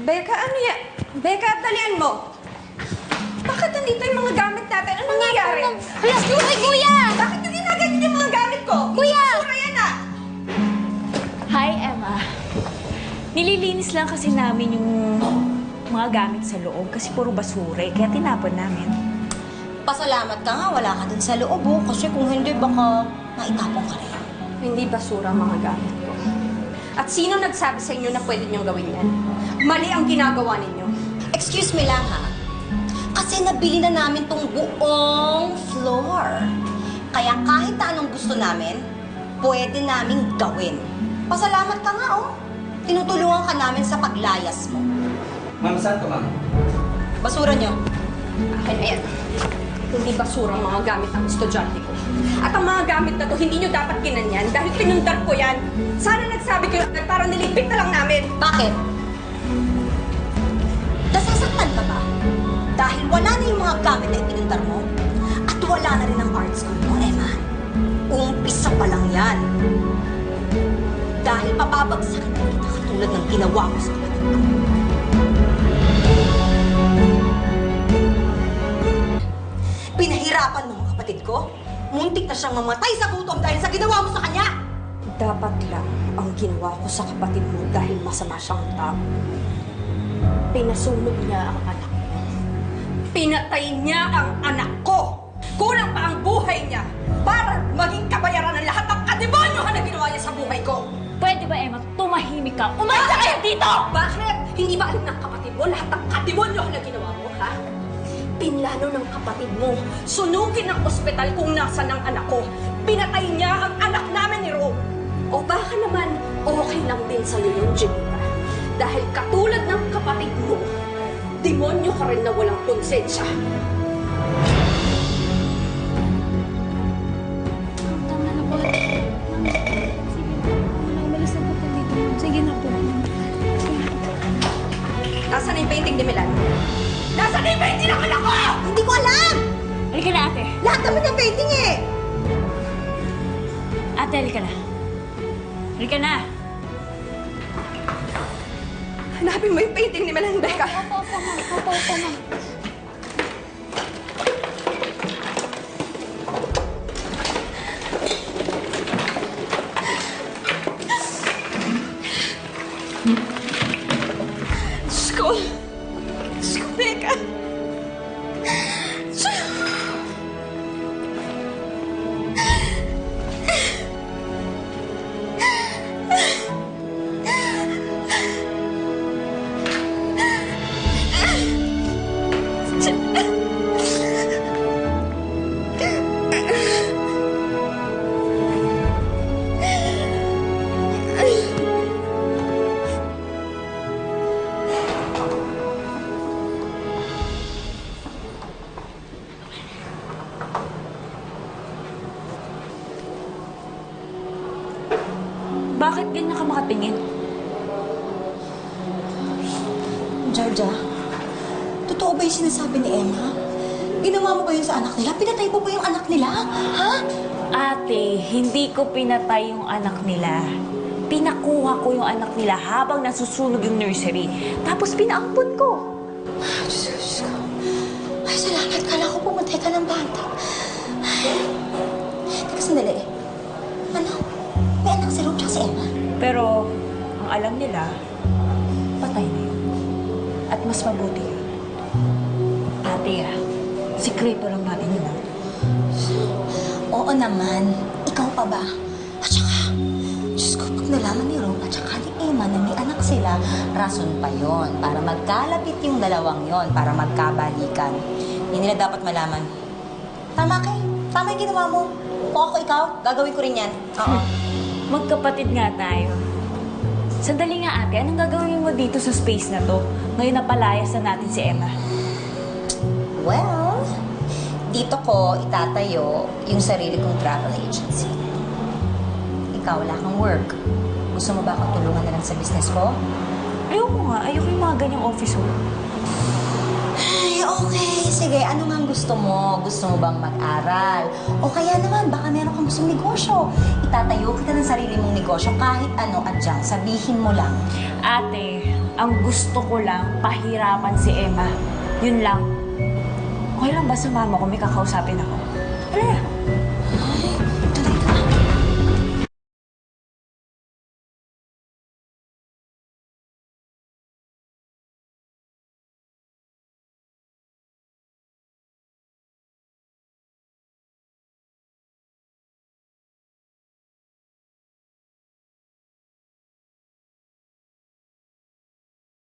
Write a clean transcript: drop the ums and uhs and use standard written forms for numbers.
Becca, ano yan? Becca, dalian mo! Bakit nandito yung mga gamit natin? Ano nangyayari? Excuse me, kuya! Bakit nyo ginaganyan yung mga gamit ko? Kuya! Basura yan ah! Hi, Emma. Nililinis lang kasi namin yung mga gamit sa loob kasi puro basura eh, kaya tinapon namin. Pasalamat ka nga, wala ka dun sa loob oh. Kasi kung hindi, baka maitapon ka rin. Hindi basura ang mga gamit ko. At sino nagsabi sa inyo na pwede niyong gawin yan? Mali ang ginagawa ninyo. Excuse me lang ha. Kasi nabili na namin tong buong floor. Kaya kahit na anong gusto namin, pwede naming gawin. Pasalamat ka nga oh. Tinutulungan ka namin sa paglayas mo. Ma'am, saan ka, ma'am? Basura niyo. Akin na yan. Hindi basura ang mga gamit ng estudyante ko. At ang mga gamit na to, hindi nyo dapat ginanyan dahil pinundar ko yan. Sana nagsabi kayo agad para nilipit na lang namin. Bakit? Nasasaktan ka ba? Dahil wala na yung mga gamit na ipinundar mo at wala na rin ang art school mo, Emma. Umpisa pa lang yan. Dahil papabagsakin na kita katulad ng ginawa mo sa kapatid ko. Pinahirapan mo ang kapatid ko? Muntik na siyang mamatay sa gutom dahil sa ginawa mo sa kanya! Dapat lang ang ginawa ko sa kapatid mo dahil masama siyang tao. Pinasunog niya ang anak ko. Pinatay niya ang anak ko! Kulang pa ang buhay niya para maging kabayaran ng lahat ng kademonyohan na ginawa niya sa buhay ko! Pwede ba, Emma, tumahimik ka? Umalis ka kayo dito! Bakit? Hindi ba alam ng kapatid mo lahat ng kademonyohan na ginawa mo, ha? Pinlano ng kapatid mo, sunugin ang ospital kung nasan ang anak ko. Pinatay niya ang anak namin ni Rome. O baka naman, okay lang din sa'yo yung Jenita. Dahil katulad ng kapatid mo, demonyo ka rin na walang konsensya. Tama na po. Umalis na po tayo dito. Sige na po. Nasaan na yung painting ni Milan? Nasaan na yung painting ng anak ko? Hindi ko alam! Halika na, ate. Lahat naman yung painting eh! Ate, halika na. Halika na. Hanapin mo yung painting ni Milan, Becca. Opo, ma'am. Opo, ma'am. School. School, Becca. Bakit ganyan ka makatingin? Georgia, totoo ba yung sinasabi ni Emma? Ginawa mo ba yun sa anak nila? Pinatay mo ba yung anak nila? Ha? Ate, hindi ko pinatay yung anak nila. Pinakuha ko yung anak nila habang nasusunog yung nursery. Tapos pinaampun ko. Diyos ko. Ay, salamat. Kala ko pumatay ka ng bata. Ay. Teka, sandali. Ano? May anak si Rome tsaka si Emma? Pero, ang alam nila, patay na yun. At mas mabuti yun. Ate, sikreto lang natin yun. Oo naman. Ikaw pa ba? At saka, Diyos ko, pag nalaman ni Rome at saka ni Emma na may anak sila, rason pa yon para magkalapit yung dalawang yon para magkabalikan. Hindi nila dapat malaman. Tama kay. Tama yung ginawa mo. O ako, ikaw, gagawin ko rin yan. Oo. Magkapatid nga tayo. Sandali nga ate, anong gagawin mo dito sa space na to? Ngayon napalayas na natin si Emma. Well, dito ko itatayo yung sarili kong travel agency. Ikaw, wala kang work. Gusto mo ba akong tulungan na lang sa business ko? Ayoko nga, ayoko yung mga ganyang office work. Ay, okay. Sige, ano nga ang gusto mo? Gusto mo bang mag-aral? O kaya naman, baka meron kang gustong negosyo. Itatayo kita ng sarili mong negosyo kahit ano at dyan. Sabihin mo lang. Ate, Ang gusto ko lang, pahirapan si Emma. Yun lang. Okay lang ba sumama ko? May kakausapin ako.